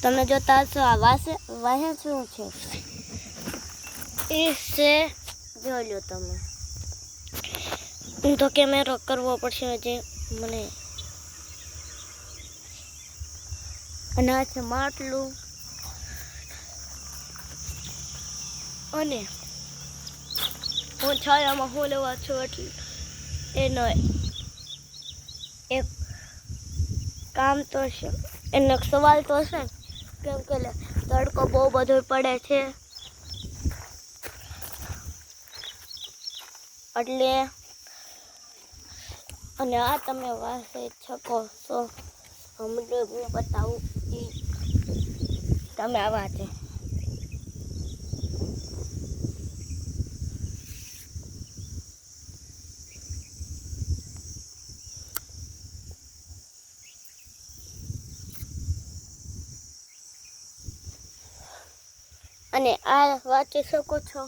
તમે જોતા હશો આ વાહે શું છે એ છે જોઈ લો તમે હું તો કેમેરો કરવો પડશે હજી મને અને આ છે માટલું અને હું છાયામાં હું લેવા છું એટલે એનો એક કામ તો છે એનો સવાલ તો છે કેમ કે તડકો બહુ બધો પડે છે એટલે અને આ તમે વાંચી શકો છો હમણાં હું બતાવું તમે આ વાંચે અને આ વાંચી શકો છો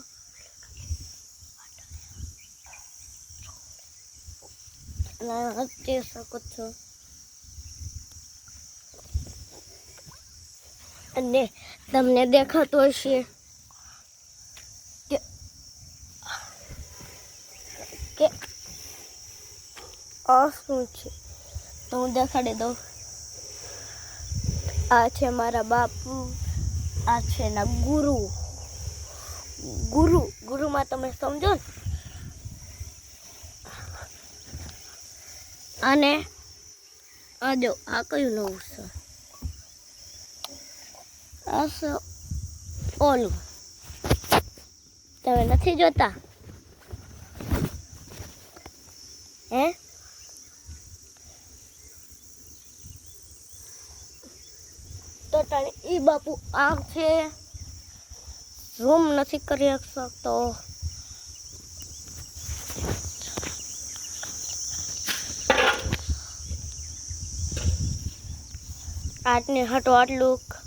વાંચી શકો છો અને તમને દેખાતો હશે કે આ શું છે તો હું દેખાડી દઉં આ છે મારા બાપુ આ છે ના ગુરુમાં તમે સમજો ને અને આ જો આ કયું નવું છે આ છે ઓલું તમે નથી જોતા હે તો તારે ઈ બાપુ આ છે ઝૂમ નથી કરી શકતો આજને હટો આટલું